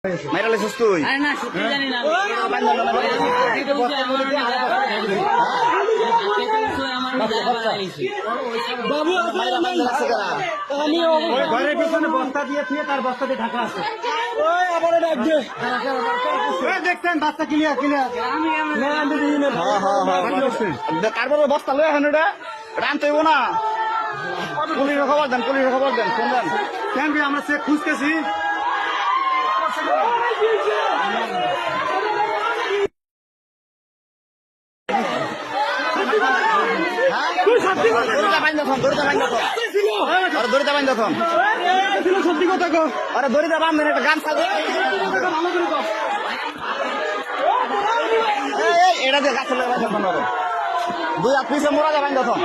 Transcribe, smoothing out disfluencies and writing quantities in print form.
মাইরালে সুস্থ তুই আরে না সত্যি জানি না ঘরের পিছনে বস্তা দিয়ে তার বস্তা দিয়ে ঢাকা আছে দেখছেন বাচ্চা ক্লিয়ার তারপরে বস্তা লয়ে এখন এটা রানতে হইব না পুলিশের খবর দেন ফোন দেন কেন আমরা সে খুঁজতেছি দড়িটা বাইন দেখুন সত্যি কথা গো আরে দড়িটা বান্ধেন একটা গান সাজে এটা দিয়ে গাছের লাগে দুই আর পিছে মোড়া যাবেন দেখুন